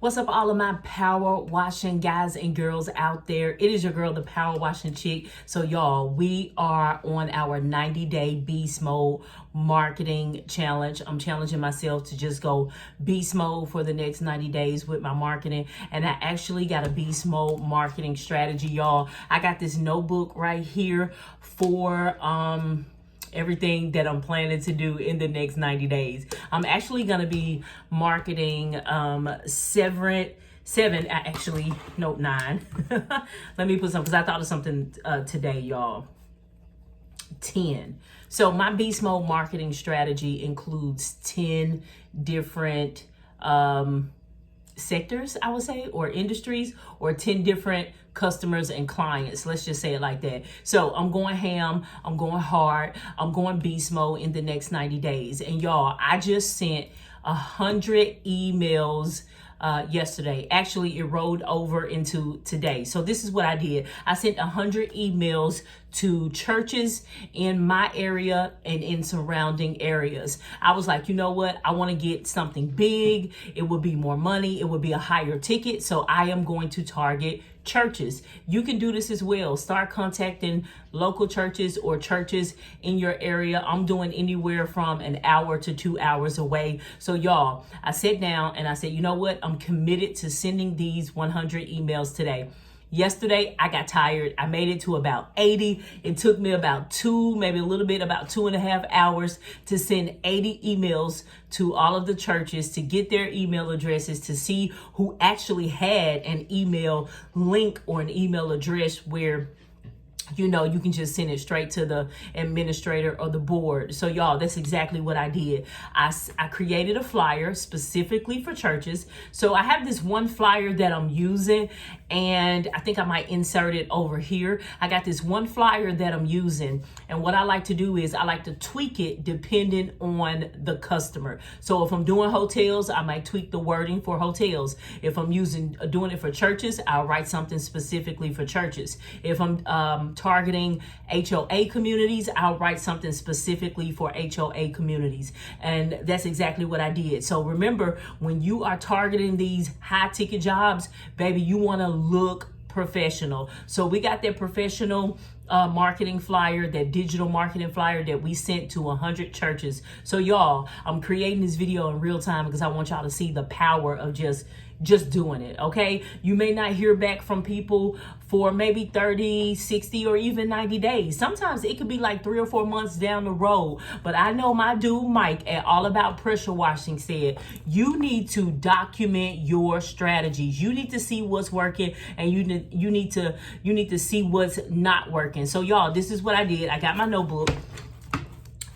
What's up, all of my power washing guys and girls out there? It is your girl, the power washing chick. So y'all, we are on our 90-day beast mode marketing challenge. I'm challenging myself to just go beast mode for the next 90 days with my marketing. And I actually got a beast mode marketing strategy, y'all. I got this notebook right here for everything that I'm planning to do in the next 90 days. I'm actually going to be marketing nine. Let me put some, because I thought of something today, y'all. 10. So my beast mode marketing strategy includes 10 different sectors, I would say, or industries, or 10 different customers and clients. Let's just say it like that. So I'm going ham, I'm going hard, I'm going beast mode in the next 90 days. And y'all, I just sent 100 emails yesterday. Actually, it rolled over into today. So this is what I did. I sent 100 emails to churches in my area and in surrounding areas. I was like, you know what? I want to get something big. It would be more money. It would be a higher ticket. So I am going to target churches. You can do this as well. Start contacting local churches or churches in your area. I'm doing anywhere from an hour to 2 hours away. So y'all, I sat down and I said, you know what? I'm committed to sending these 100 emails today. Yesterday, I got tired. I made it to about 80. It took me about maybe a little bit, about 2.5 hours to send 80 emails to all of the churches to get their email addresses, to see who actually had an email link or an email address where you can just send it straight to the administrator or the board. So y'all, that's exactly what I did. I created a flyer specifically for churches. So I have this one flyer that I'm using, and I think I might insert it over here. I got this one flyer that I'm using, and what I like to do is I like to tweak it depending on the customer. So if I'm doing hotels, I might tweak the wording for hotels. If I'm doing it for churches, I'll write something specifically for churches. If I'm targeting HOA communities, I'll write something specifically for HOA communities. And that's exactly what I did. So remember, when you are targeting these high ticket jobs, baby, you want to look professional. So we got that professional marketing flyer, that digital marketing flyer that we sent to 100 churches. So y'all, I'm creating this video in real time because I want y'all to see the power of just doing it, okay? You may not hear back from people for maybe 30, 60, or even 90 days. Sometimes it could be like 3 or 4 months down the road. But I know my dude Mike at All About Pressure Washing said, you need to document your strategies. You need to see what's working, and you need to see what's not working. So y'all, this is what I did. I got my notebook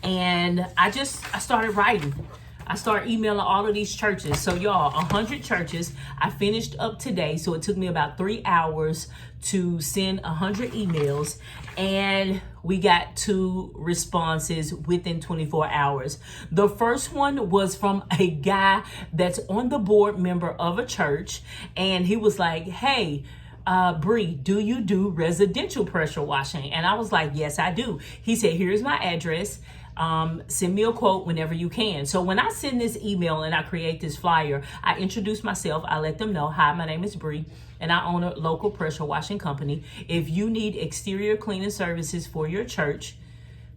and I started writing. I started emailing all of these churches. So y'all, 100 churches. I finished up today. So it took me about 3 hours to send 100 emails. And we got 2 responses within 24 hours. The first one was from a guy that's on the board member of a church. And he was like, hey, Bree, do you do residential pressure washing? And I was like, yes, I do. He said, here's my address. Send me a quote whenever you can. So when I send this email and I create this flyer, I introduce myself. I let them know, hi, my name is Bree, and I own a local pressure washing company. If you need exterior cleaning services for your church,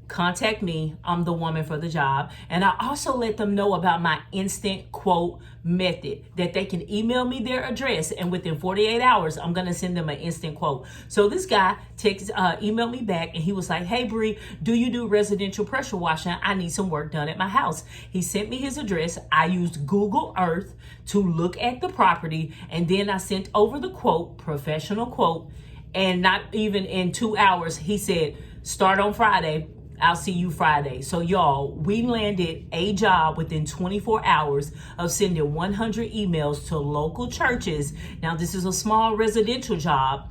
contact me. I'm the woman for the job. And I also let them know about my instant quote method, that they can email me their address, and within 48 hours, I'm going to send them an instant quote. So this guy emailed me back, and he was like, hey, Bree, do you do residential pressure washing? I need some work done at my house. He sent me his address. I used Google Earth to look at the property, and then I sent over the quote, professional quote, and not even in 2 hours, he said, start on Friday. I'll see you Friday. So y'all, we landed a job within 24 hours of sending 100 emails to local churches. Now, this is a small residential job,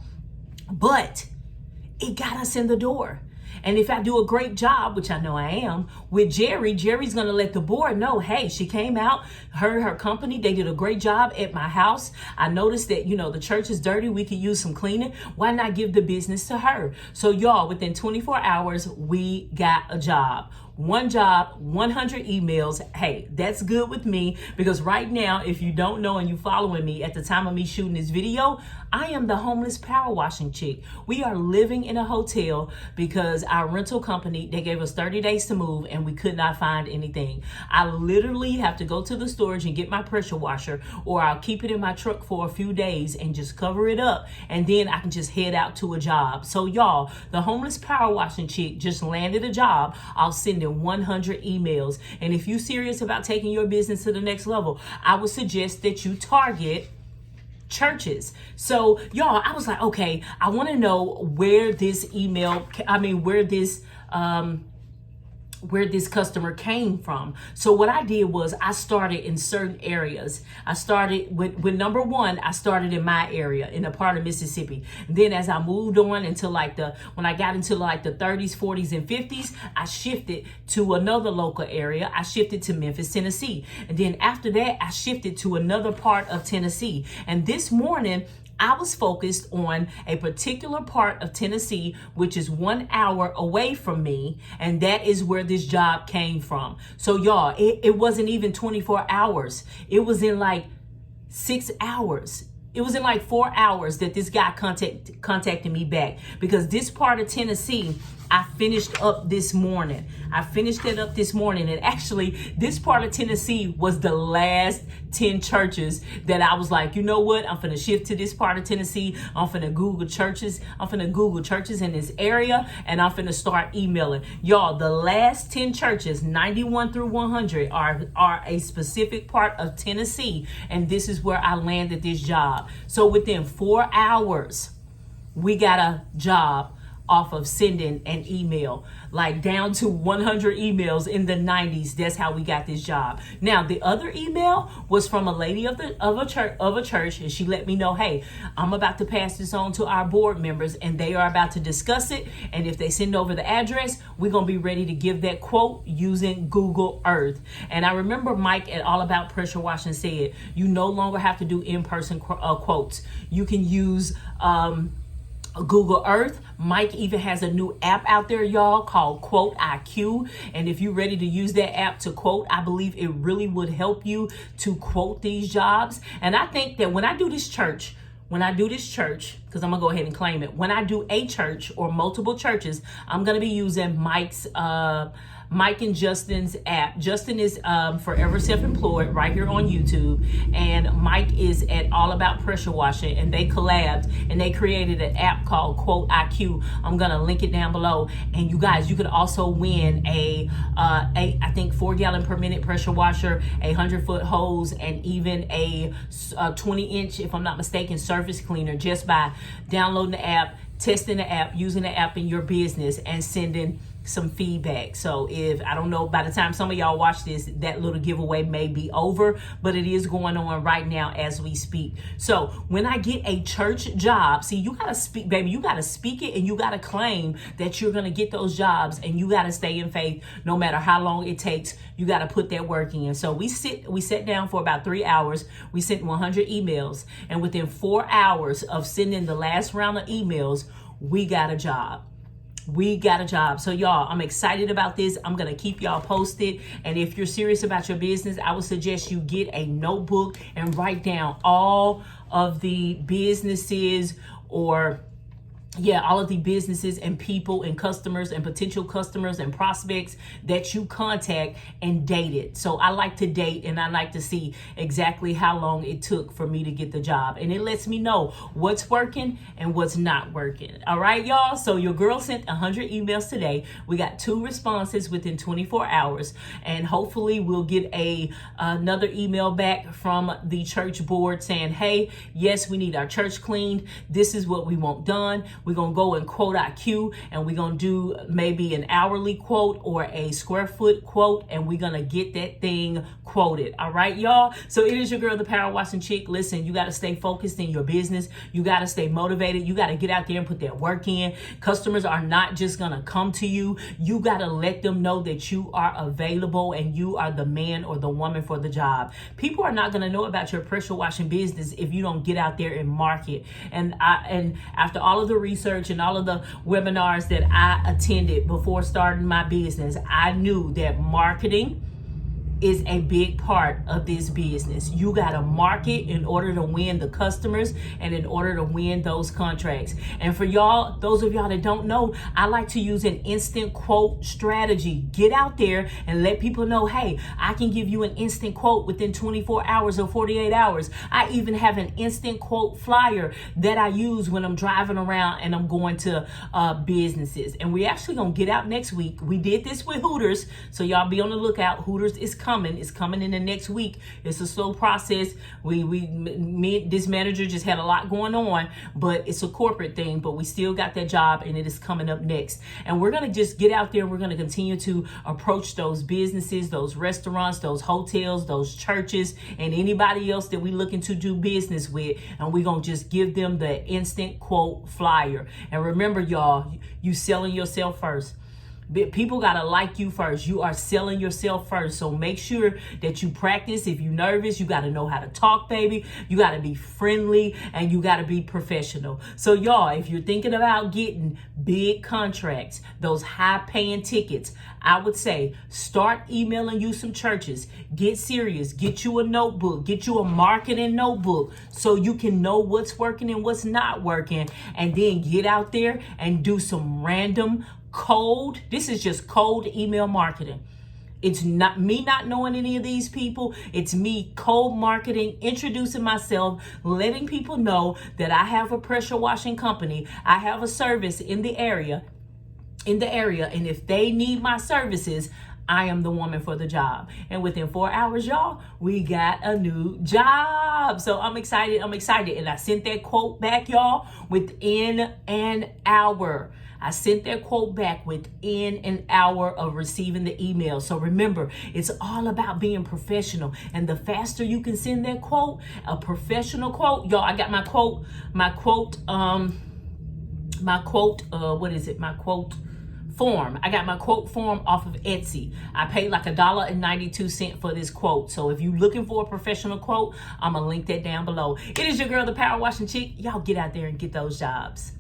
but it got us in the door. And if I do a great job, which I know I am, with Jerry's going to let the board know, hey, she came out, her company, they did a great job at my house. I noticed that, the church is dirty. We could use some cleaning. Why not give the business to her? So y'all, within 24 hours, we got a job. one job, 100 emails. Hey, that's good with me, because right now, if you don't know and you following me at the time of me shooting this video, I am the homeless power washing chick. We are living in a hotel because our rental company, they gave us 30 days to move and we could not find anything. I literally have to go to the storage and get my pressure washer, or I'll keep it in my truck for a few days and just cover it up, and then I can just head out to a job. So y'all, the homeless power washing chick just landed a job. I'll send in 100 emails. And if you're serious about taking your business to the next level, I would suggest that you target churches. So y'all, I was like, okay, I want to know where this where this customer came from. So what I did was I started in certain areas. I started with number one, I started in my area, in a part of Mississippi. Then as I moved on into when I got into like the 30s, 40s, and 50s, I shifted to another local area. I shifted to Memphis, Tennessee. And then after that, I shifted to another part of Tennessee. And this morning, I was focused on a particular part of Tennessee, which is 1 hour away from me, and that is where this job came from. So y'all, it wasn't even 24 hours. It was in like 6 hours. It was in like 4 hours that this guy contacted me back, because this part of Tennessee, I finished up this morning. I finished it up this morning. And actually, this part of Tennessee was the last 10 churches that I was like, you know what? I'm finna shift to this part of Tennessee. I'm finna Google churches. I'm finna Google churches in this area, and I'm finna start emailing. Y'all, the last 10 churches, 91 through 100, are a specific part of Tennessee. And this is where I landed this job. So within 4 hours, we got a job off of sending an email, like down to 100 emails in the 90s. That's how we got this job. Now, the other email was from a lady of a church, and she let me know, hey, I'm about to pass this on to our board members, and they are about to discuss it. And if they send over the address, we're gonna be ready to give that quote using Google Earth. And I remember Mike at All About Pressure Washing said, you no longer have to do in-person quotes. You can use Google Earth. Mike even has a new app out there, y'all, called Quote IQ. And if you're ready to use that app to quote, I believe it really would help you to quote these jobs. And I think that when I do this church, because I'm gonna go ahead and claim it, when I do a church or multiple churches, I'm gonna be using Mike and Justin's app. Justin is Forever Self-Employed right here on YouTube, and Mike is at All About Pressure Washing, and they collabed and they created an app called Quote IQ. I'm gonna link it down below. And you guys, you could also win a I think 4 gallon per minute pressure washer, a 100-foot hose, and even a 20-inch, if I'm not mistaken, surface cleaner, just by downloading the app, testing the app, using the app in your business, and sending some feedback. So if, I don't know, by the time some of y'all watch this, that little giveaway may be over, but it is going on right now as we speak. So when I get a church job, see, you gotta speak, baby, you gotta speak it, and you gotta claim that you're gonna get those jobs, and you gotta stay in faith no matter how long it takes. You gotta put that work in. So we sat down for about 3 hours. We sent 100 emails, and within 4 hours of sending the last round of emails, we got a job. So y'all, I'm excited about this. I'm going to keep y'all posted. And if you're serious about your business, I would suggest you get a notebook and write down all of the businesses all of the businesses and people and customers and potential customers and prospects that you contact, and date it. So I like to date, and I like to see exactly how long it took for me to get the job. And it lets me know what's working and what's not working. All right, y'all. So your girl sent 100 emails today. We got 2 responses within 24 hours. And hopefully we'll get another email back from the church board saying, hey, yes, we need our church cleaned. This is what we want done. We're going to go and quote IQ, and we're going to do maybe an hourly quote or a square foot quote, and we're going to get that thing quoted. All right, y'all. So it is your girl, the Power Washing Chick. Listen, you got to stay focused in your business. You got to stay motivated. You got to get out there and put that work in. Customers are not just going to come to you. You got to let them know that you are available and you are the man or the woman for the job. People are not going to know about your pressure washing business if you don't get out there and market. And after all of the research research and all of the webinars that I attended before starting my business, I knew that marketing is a big part of this business. You got to market in order to win the customers and in order to win those contracts. And for y'all, those of y'all that don't know, I like to use an instant quote strategy. Get out there and let people know, hey, I can give you an instant quote within 24 hours or 48 hours. I even have an instant quote flyer that I use when I'm driving around and I'm going to businesses. And we're actually going to get out next week. We did this with Hooters, so y'all be on the lookout. Hooters is coming. It's coming in the next week. It's a slow process. This manager just had a lot going on, but it's a corporate thing, but we still got that job and it is coming up next. And we're going to just get out there. We're going to continue to approach those businesses, those restaurants, those hotels, those churches, and anybody else that we looking to do business with. And we're going to just give them the instant quote flyer. And remember, y'all, you selling yourself first. People got to like you first. You are selling yourself first. So make sure that you practice. If you're nervous, you got to know how to talk, baby. You got to be friendly and you got to be professional. So y'all, if you're thinking about getting big contracts, those high paying tickets, I would say start emailing you some churches. Get serious. Get you a notebook. Get you a marketing notebook so you can know what's working and what's not working. And then get out there and do some random cold. This is just cold email marketing. It's not me not knowing any of these people. It's me cold marketing, introducing myself, letting people know that I have a pressure washing company. I have a service in the area. And if they need my services, I am the woman for the job. And within 4 hours, y'all, we got a new job. So I'm excited. And I sent that quote back, y'all, within an hour. I sent that quote back within an hour of receiving the email. So remember, it's all about being professional. And the faster you can send that quote, a professional quote, y'all, I got my quote form. I got my quote form off of Etsy. I paid like $1.92 for this quote. So if you're looking for a professional quote, I'm gonna link that down below. It is your girl, the Power Washing Chick. Y'all get out there and get those jobs.